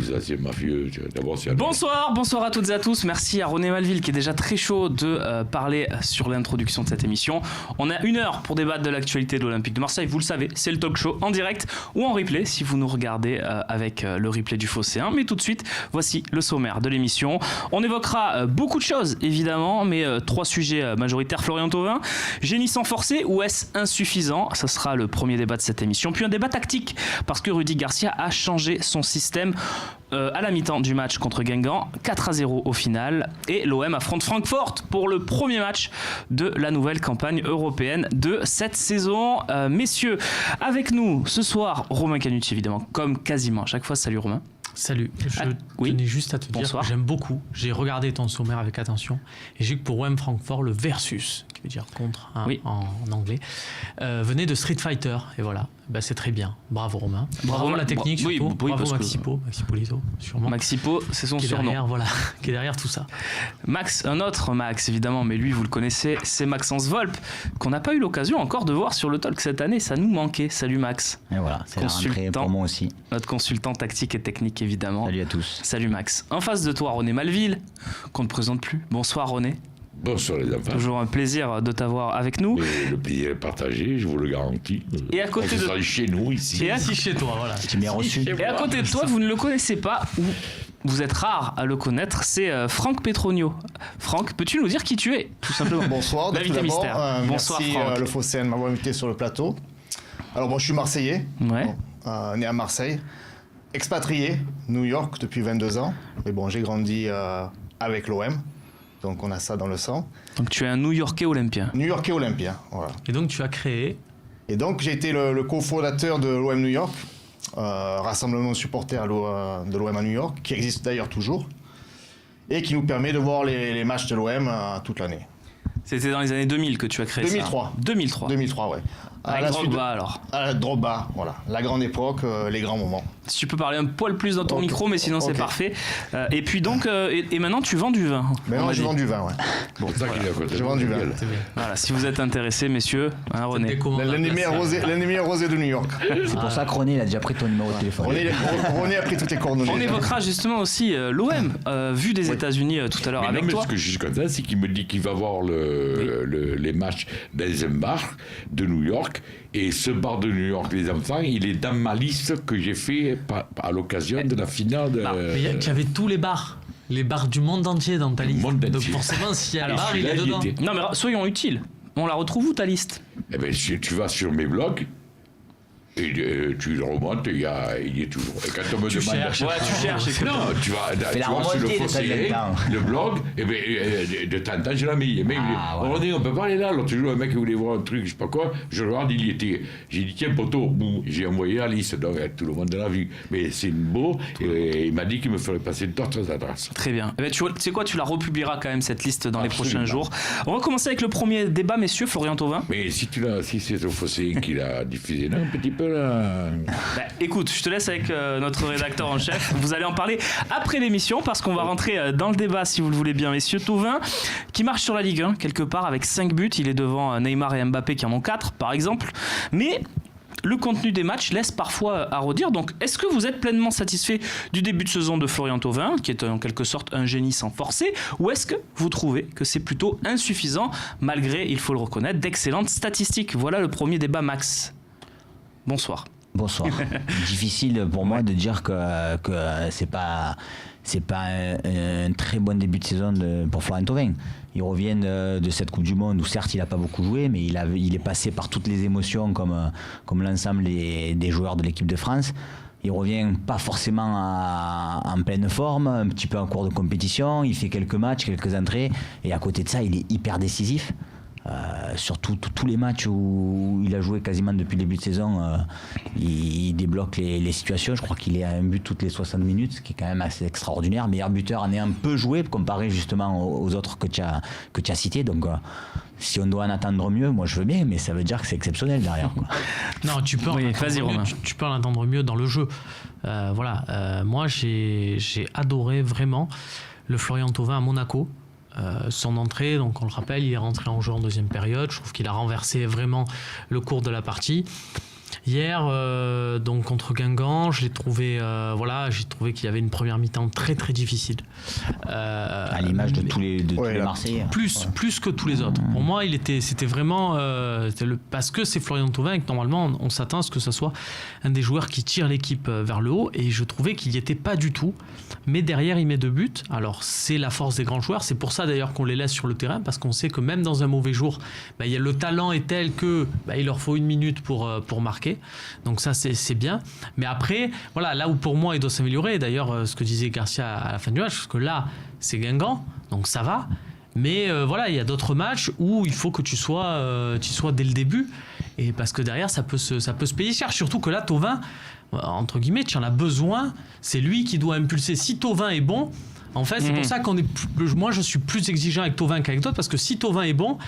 ça, c'est mafieux. D'abord, c'est Bonsoir à toutes et à tous. Merci à René Malville qui est déjà très chaud de parler sur l'introduction de cette émission. On a 1 heure pour débattre de l'actualité de l'Olympique de Marseille. Vous le savez, c'est le talk show en direct ou en replay si vous nous regardez avec le replay du Phocéen. Mais tout de suite, voici le sommaire de l'émission. On évoquera beaucoup de choses évidemment, mais 3 sujets majoritaires. Florian Thauvin, génie sans forcer ou est-ce insuffisant? Ça sera le premier débat de cette émission. Puis un débat tactique parce que Rudy Garcia a changé son système à la mi-temps du match contre Guingamp, 4-0 au final, et l'OM affronte Francfort pour le premier match de la nouvelle campagne européenne de cette saison. Messieurs, avec nous ce soir, Romain Canucci évidemment, comme quasiment à chaque fois. Salut Romain. Salut, je tenais juste à te dire que j'aime beaucoup, j'ai regardé ton sommaire avec attention, et j'ai vu que pour OM Francfort, le versus, qui veut dire contre en anglais, venait de Street Fighter, et voilà, c'est très bien. Bravo Romain. Bravo la technique surtout, bravo Maxipolito, sûrement. Maxipo, c'est son surnom. Qui est derrière tout ça. Max, un autre Max évidemment, mais lui vous le connaissez, c'est Maxence Volpe, qu'on n'a pas eu l'occasion encore de voir sur le talk cette année, ça nous manquait. Salut Max. Et voilà, c'est la rentrée pour moi aussi. Notre consultant tactique et technique évidemment. Salut à tous. Salut Max. En face de toi, René Malville, qu'on ne présente plus. Bonsoir René. Bonsoir les enfants. Toujours un plaisir de t'avoir avec nous. Et le plaisir est partagé, je vous le garantis. Et à côté de chez nous ici. Et assis chez toi, voilà. Tu m'as reçu. Et à côté de toi, vous ne le connaissez pas ou vous êtes rare à le connaître, c'est Franck Petronio. Franck, peux-tu nous dire qui tu es, tout simplement? Bonsoir. L'invité mystère. Bonsoir merci Franck. Le Phocéen de m'avoir invité sur le plateau. Alors bon, je suis Marseillais, né à Marseille. Expatrié, New York depuis 22 ans. Mais bon, j'ai grandi avec l'OM. Donc on a ça dans le sang. Donc tu es un New-Yorkais olympien. New-Yorkais olympien, voilà. Et donc tu as créé... Et donc j'ai été le cofondateur de l'OM New York, rassemblement de supporters de l'OM à New York, qui existe d'ailleurs toujours, et qui nous permet de voir les matchs de l'OM toute l'année. C'était dans les années 2000 que tu as créé 2003. ça. 2003. 2003, ouais. Avec Drogba alors. Drogba, voilà. La grande époque, les grands moments. Si tu peux parler un poil plus dans ton micro, mais sinon c'est parfait. Et puis donc, et maintenant tu vends du vin. Maintenant je vends du vin, ouais. Bon, ça qu'il a je vends du vin. Voilà, si vous êtes intéressés, messieurs, René. L'un des meilleurs rosés de New York. C'est pour ça que René il a déjà pris ton numéro de téléphone. René a pris toutes les coordonnées. On évoquera justement aussi l'OM, vu des États-Unis tout à l'heure avec toi. Ce que je suis content, c'est qu'il me dit qu'il va voir les matchs dans un bar de New York. Et ce bar de New York, les enfants, il est dans ma liste que j'ai fait à l'occasion de la finale de... Mais il y avait tous les bars du monde entier dans ta liste. Donc forcément, s'il y a un bar, il est dedans. Non mais soyons utiles. On la retrouve où ta liste? Eh bien, si tu vas sur mes blogs, et tu le remontes, il est toujours. Et quand on me demande. Tu cherches. Non, tu vas sur le Phocéen, le blog, et bien, de temps en temps, je l'ai mis. Mais on dit, on peut pas aller là. L'autre jour, un mec qui voulait voir un truc, je sais pas quoi, je le regarde, il y était. J'ai dit, tiens, poteau, boum, j'ai envoyé la liste, donc tout le monde l'a vu. Mais c'est beau, et il m'a dit qu'il me ferait passer une torture adresse. Très bien. Eh bien, tu sais quoi, tu la republieras quand même, cette liste, dans les prochains jours. On va commencer avec le premier débat, messieurs, Florian Thauvin. Mais si c'est au Phocéen qui l'a diffusé, là, un petit peu. Écoute, je te laisse avec notre rédacteur en chef. Vous allez en parler après l'émission parce qu'on va rentrer dans le débat, si vous le voulez bien, messieurs. Thauvin, qui marche sur la Ligue 1 quelque part avec 5 buts. Il est devant Neymar et Mbappé qui en ont 4, par exemple. Mais le contenu des matchs laisse parfois à redire. Donc, est-ce que vous êtes pleinement satisfait du début de saison de Florian Thauvin, qui est en quelque sorte un génie sans forcer, ou est-ce que vous trouvez que c'est plutôt insuffisant, malgré, il faut le reconnaître, d'excellentes statistiques? Voilà le premier débat, Max. Bonsoir. Bonsoir. Difficile pour moi de dire que c'est pas un très bon début de saison pour Florian Thauvin. Il revient de cette Coupe du Monde où certes il n'a pas beaucoup joué, mais il est passé par toutes les émotions comme l'ensemble des joueurs de l'équipe de France. Il revient pas forcément en pleine forme, un petit peu en cours de compétition. Il fait quelques matchs, quelques entrées, et à côté de ça, il est hyper décisif. Sur tous les matchs où il a joué quasiment depuis le début de saison, il débloque les situations. Je crois qu'il est à un but toutes les 60 minutes, ce qui est quand même assez extraordinaire. Meilleur buteur en ayant peu joué comparé justement aux autres que tu as cités. Donc si on doit en attendre mieux, moi je veux bien, mais ça veut dire que c'est exceptionnel derrière, quoi. Non, tu peux en attendre mieux dans le jeu. Moi j'ai adoré vraiment le Florian Thauvin à Monaco. Son entrée, donc on le rappelle, il est rentré en jeu en deuxième période. Je trouve qu'il a renversé vraiment le cours de la partie. Hier, donc contre Guingamp, j'ai trouvé qu'il y avait une première mi-temps très très difficile. À l'image de tous les Marseillais. Plus que tous les autres. Pour moi, c'était vraiment parce que c'est Florian Thauvin et que normalement on s'attend à ce que ce soit un des joueurs qui tire l'équipe vers le haut, et je trouvais qu'il n'y était pas du tout. Mais derrière, il met 2 buts. Alors c'est la force des grands joueurs. C'est pour ça d'ailleurs qu'on les laisse sur le terrain, parce qu'on sait que même dans un mauvais jour, le talent est tel que il leur faut 1 minute pour marquer. Donc ça c'est bien. Mais après, voilà, là où pour moi il doit s'améliorer, d'ailleurs ce que disait Garcia à la fin du match, parce que là c'est Guingamp, donc ça va. Mais il y a d'autres matchs où il faut que tu sois dès le début, et parce que derrière ça peut se payer cher. Surtout que là, Thauvin, entre guillemets, tu en as besoin. C'est lui qui doit impulser. Si Thauvin est bon, en fait, c'est pour ça moi je suis plus exigeant avec Thauvin qu'avec d'autres, parce que si Thauvin est bon,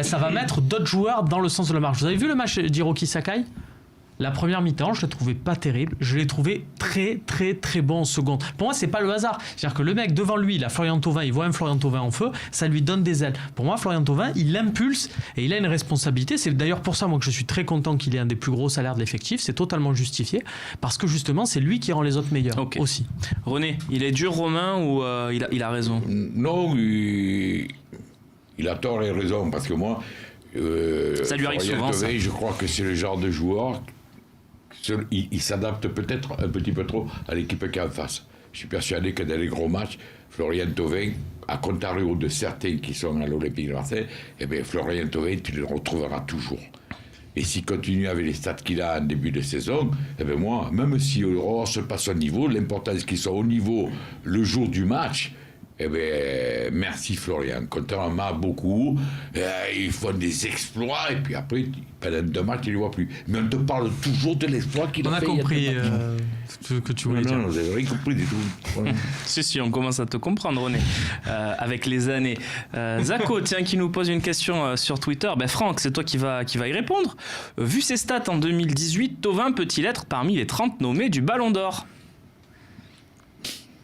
ça va mettre d'autres joueurs dans le sens de la marche. Vous avez vu le match d'Hiroki Sakai ? La première mi-temps, je ne l'ai trouvé pas terrible. Je l'ai trouvé très, très, très bon en seconde. Pour moi, c'est pas le hasard. C'est-à-dire que le mec devant lui, il a Florian Thauvin, il voit un Florian Thauvin en feu, ça lui donne des ailes. Pour moi, Florian Thauvin, il impulse et il a une responsabilité. C'est d'ailleurs pour ça, moi, que je suis très content qu'il ait un des plus gros salaires de l'effectif. C'est totalement justifié, parce que justement, c'est lui qui rend les autres meilleurs aussi. René, il est dur, Romain, ou il a raison ? Non, il a tort et raison, parce que moi... ça lui arrive souvent, ça. Je crois que c'est le genre de joueur... Il s'adapte peut-être un petit peu trop à l'équipe qui est en face. Je suis persuadé que dans les gros matchs, Florian Thauvin, à contrario de certains qui sont à l'Olympique de Marseille, Florian Thauvin, tu le retrouveras toujours. Et s'il continue avec les stats qu'il a en début de saison, moi, même si on se passe au niveau, l'important c'est qu'il soit au niveau le jour du match. Merci Florian. Contrairement à beaucoup, ils font des exploits et puis après, pendant 2 matchs, tu ne les vois plus. Mais on te parle toujours de l'exploit qu'il a fait. On a compris ce que tu voulais dire. Non, vous n'avez rien compris du tout. Si, on commence à te comprendre, René, avec les années. Zako, tiens, qui nous pose une question sur Twitter. Franck, c'est toi qui va y répondre. Vu ses stats en 2018, Thauvin peut-il être parmi les 30 nommés du Ballon d'Or ?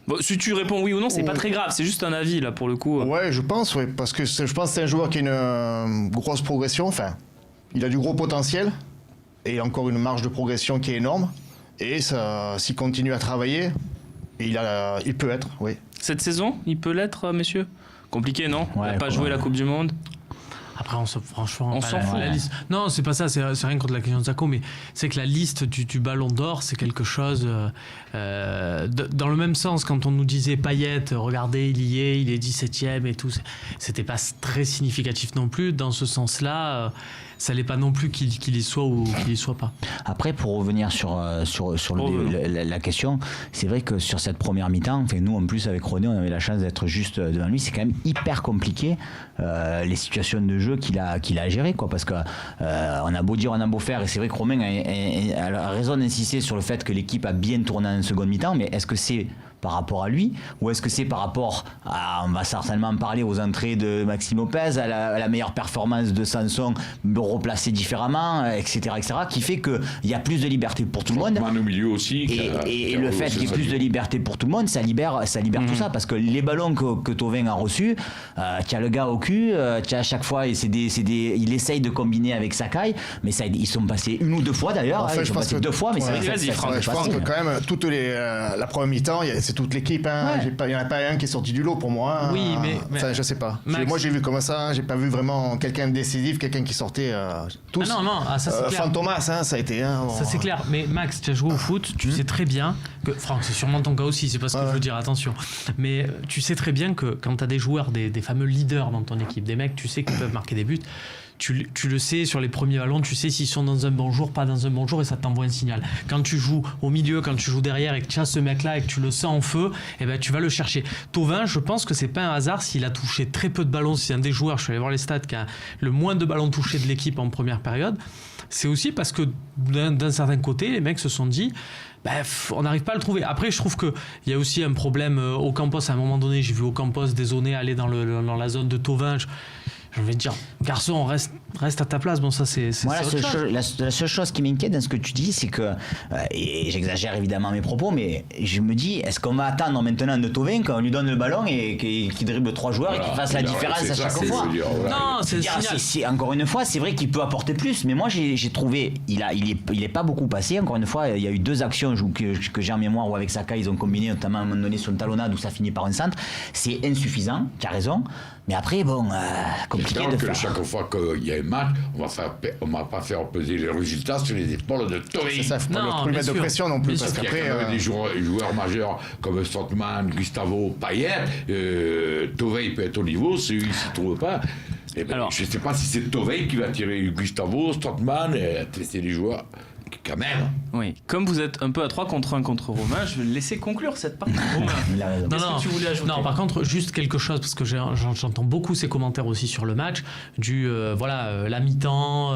Bon, si tu réponds oui ou non, c'est pas très grave, c'est juste un avis là pour le coup. Ouais, je pense, parce que je pense que c'est un joueur qui a une grosse progression, il a du gros potentiel et encore une marge de progression qui est énorme, et s'il continue à travailler, il peut être, oui. Cette saison, il peut l'être, messieurs ? Compliqué, non ? Il n'a pas joué la Coupe du Monde ? Après, franchement, on s'en fout. La liste. Non, c'est pas ça, c'est rien contre la question de Zako, mais c'est que la liste du Ballon d'Or, c'est quelque chose. Dans le même sens, quand on nous disait Payet, regardez, il est 17e et tout, c'était pas très significatif non plus. Dans ce sens-là, ça n'est pas non plus qu'il y soit ou qu'il y soit pas. Après, pour revenir sur la question, c'est vrai que sur cette première mi-temps, nous en plus avec René, on avait la chance d'être juste devant lui, c'est quand même hyper compliqué les situations de jeu qu'il a gérées, parce que on a beau dire, on a beau faire, et c'est vrai que Romain a raison d'insister sur le fait que l'équipe a bien tourné en seconde mi-temps, mais est-ce que c'est par rapport à lui, ou est-ce que c'est par rapport à, on va certainement en parler, aux entrées de Maxime Lopez, à la meilleure performance de Sanson replacée différemment, etc., qui fait qu'il y a plus de liberté pour tout le monde. Au milieu aussi. Et le fait qu'il y ait plus de liberté pour tout le monde, ça libère tout ça, parce que les ballons que Thauvin a reçus, tu as le gars au cul, tu as à chaque fois, il essaye de combiner avec Sakai, mais ils sont passés 1 ou 2 fois d'ailleurs, ils sont passés 2 fois, mais c'est vrai que je pense que quand même, la première mi-temps, c'est toute l'équipe, il n'y en a pas un qui est sorti du lot pour moi. Oui, mais je sais pas. Max... Moi j'ai vu comme ça, j'ai pas vu vraiment quelqu'un de décisif, quelqu'un qui sortait tous. Ça c'est clair. Thomas, ça a été. Ça c'est clair. Mais Max, tu as joué au foot, tu sais très bien que Franck, c'est sûrement ton cas aussi, c'est pas ce que je veux dire, attention. Mais tu sais très bien que quand tu as des joueurs, des fameux leaders dans ton équipe, des mecs, tu sais qu'ils peuvent marquer des buts. Tu le sais, sur les premiers ballons, tu sais s'ils sont dans un bon jour, pas dans un bon jour, et ça t'envoie un signal. Quand tu joues au milieu, quand tu joues derrière et que tu as ce mec-là et que tu le sens en feu, tu vas le chercher. Thauvin, je pense que c'est pas un hasard s'il a touché très peu de ballons. C'est un des joueurs, je suis allé voir les stats, qui a le moins de ballons touchés de l'équipe en première période. C'est aussi parce que d'un certain côté, les mecs se sont dit on n'arrive pas à le trouver. Après, je trouve qu'il y a aussi un problème Ocampos. À un moment donné, j'ai vu Ocampos dézonner aller dans la zone de Thauvin. j'ai envie de dire, garçon, reste à ta place. Bon, ça, c'est moi, la seule chose qui m'inquiète dans ce que tu dis, c'est que, et j'exagère évidemment mes propos, mais je me dis, est-ce qu'on va attendre maintenant de Thauvin qu'on lui donne le ballon et qu'il dribble 3 joueurs et qu'il fasse la différence à chaque fois? Non, c'est le signal. Encore une fois, c'est vrai qu'il peut apporter plus, mais moi, j'ai trouvé, il est pas beaucoup passé. Encore une fois, il y a eu 2 actions que j'ai en mémoire où avec Saka, ils ont combiné, notamment à un moment donné sur une talonnade où ça finit par un centre. C'est insuffisant, tu as raison. Mais après, bon, compliqué de faire. Chaque fois qu'il y a un match, on va pas faire peser les résultats sur les épaules de Thauvin. C'est ça, il ne faut pas lui mettre de pression non plus. Parce qu'après, il y a des joueurs majeurs comme Strootman, Gustavo, Payet. Thauvin, il peut être au niveau, s'il ne s'y trouve pas. Alors, je ne sais pas si c'est Thauvin qui va tirer Gustavo, Strootman, tester les joueurs. Quand même. Oui, comme vous êtes un peu à 3 contre 1 contre Romain, je vais le laisser conclure cette partie. Romain, qu'est-ce que tu voulais ajouter? Non, par contre, juste quelque chose, parce que j'entends beaucoup ces commentaires aussi sur le match, la mi-temps,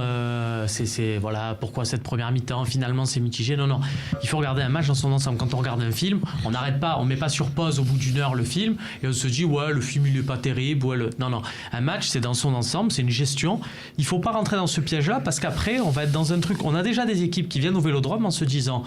voilà, pourquoi cette première mi-temps, finalement c'est mitigé. Non, il faut regarder un match dans son ensemble. Quand on regarde un film, on n'arrête pas, on met pas sur pause au bout d'une heure le film, et on se dit, ouais, le film il est pas terrible, Non, un match c'est dans son ensemble, c'est une gestion. Il faut pas rentrer dans ce piège-là, parce qu'après, on va être dans un truc, on a déjà des équipes qui viennent au Vélodrome en se disant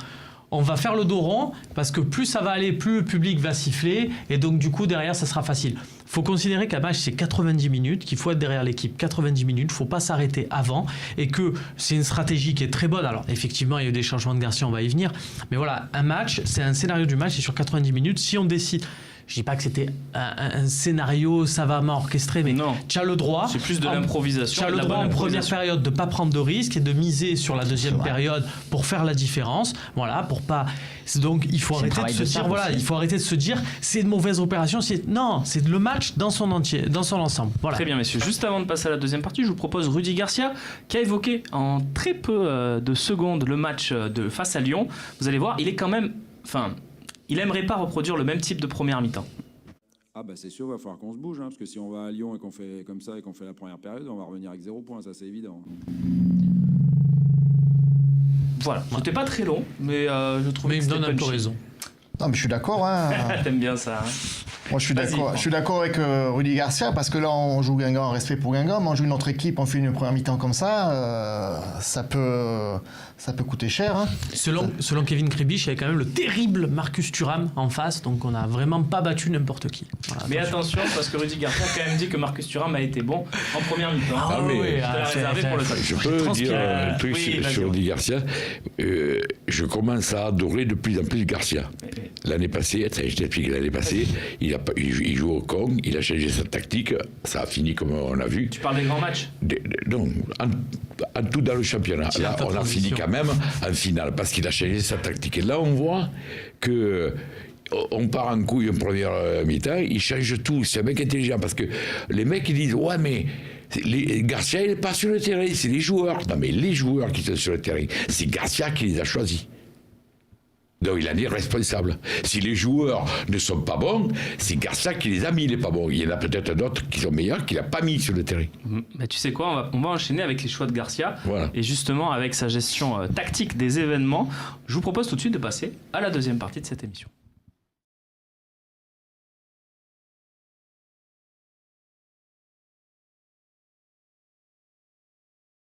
on va faire le dos rond parce que plus ça va aller, plus le public va siffler et donc du coup derrière ça sera facile. Il faut considérer qu'un match c'est 90 minutes, qu'il faut être derrière l'équipe 90 minutes, il ne faut pas s'arrêter avant et que c'est une stratégie qui est très bonne. Alors effectivement il y a eu des changements de Garcia, on va y venir, mais voilà, un match, c'est un scénario du match, c'est sur 90 minutes. Si on décide, je dis pas que c'était un scénario savamment orchestré, mais tu as le droit. C'est plus de l'improvisation. Tu as le droit en première période de ne pas prendre de risques et de miser sur la deuxième période pour faire la différence. Voilà, pour pas. Donc il faut arrêter de se dire, il faut arrêter de se dire c'est une mauvaise opération. Non, c'est le match dans son entier, dans son ensemble. Voilà. Très bien, messieurs. Juste avant de passer à la deuxième partie, je vous propose Rudy Garcia qui a évoqué en très peu de secondes le match face à Lyon. Vous allez voir, il est quand même. Il aimerait pas reproduire le même type de première mi-temps. Ah bah c'est sûr, il va falloir qu'on se bouge, parce que si on va à Lyon et qu'on fait comme ça et qu'on fait la première période, on va revenir avec 0 points, ça c'est évident. Voilà, c'était pas très long, mais je trouvais que il me donne un peu raison. Non mais je suis d'accord. T'aimes bien ça. Moi je suis d'accord avec Rudy Garcia parce que là on joue Guingamp, respect pour Guingamp, mais on joue une autre équipe, on fait une première mi-temps comme ça, ça peut coûter cher. Selon Kevin Kribisch, il y avait quand même le terrible Marcus Thuram en face, donc on n'a vraiment pas battu n'importe qui. Voilà, mais attention, parce que Rudy Garcia a quand même dit que Marcus Thuram a été bon en première mi-temps. Je peux dire un truc sur Rudy Garcia. Je commence à adorer de plus en plus Garcia. L'année passée, je t'explique, il joue au Kong, il a changé sa tactique, ça a fini comme on a vu. Tu parles des grands matchs? Non, en tout dans le championnat. Là, on a fini quand même en finale, parce qu'il a changé sa tactique. Et là, on voit que on part en couille en première mi-temps, il change tout. C'est un mec intelligent, parce que les mecs, ils disent, ouais, mais Garcia, il n'est pas sur le terrain, c'est les joueurs. Non, mais les joueurs qui sont sur le terrain, c'est Garcia qui les a choisis. Donc il en est responsable. Si les joueurs ne sont pas bons, c'est Garcia qui les a mis, il n'est pas bon. Il y en a peut-être d'autres qui sont meilleurs, qu'il n'a pas mis sur le terrain. Mais tu sais quoi, on va enchaîner avec les choix de Garcia. Voilà. Et justement avec sa gestion tactique des événements. Je vous propose tout de suite de passer à la deuxième partie de cette émission.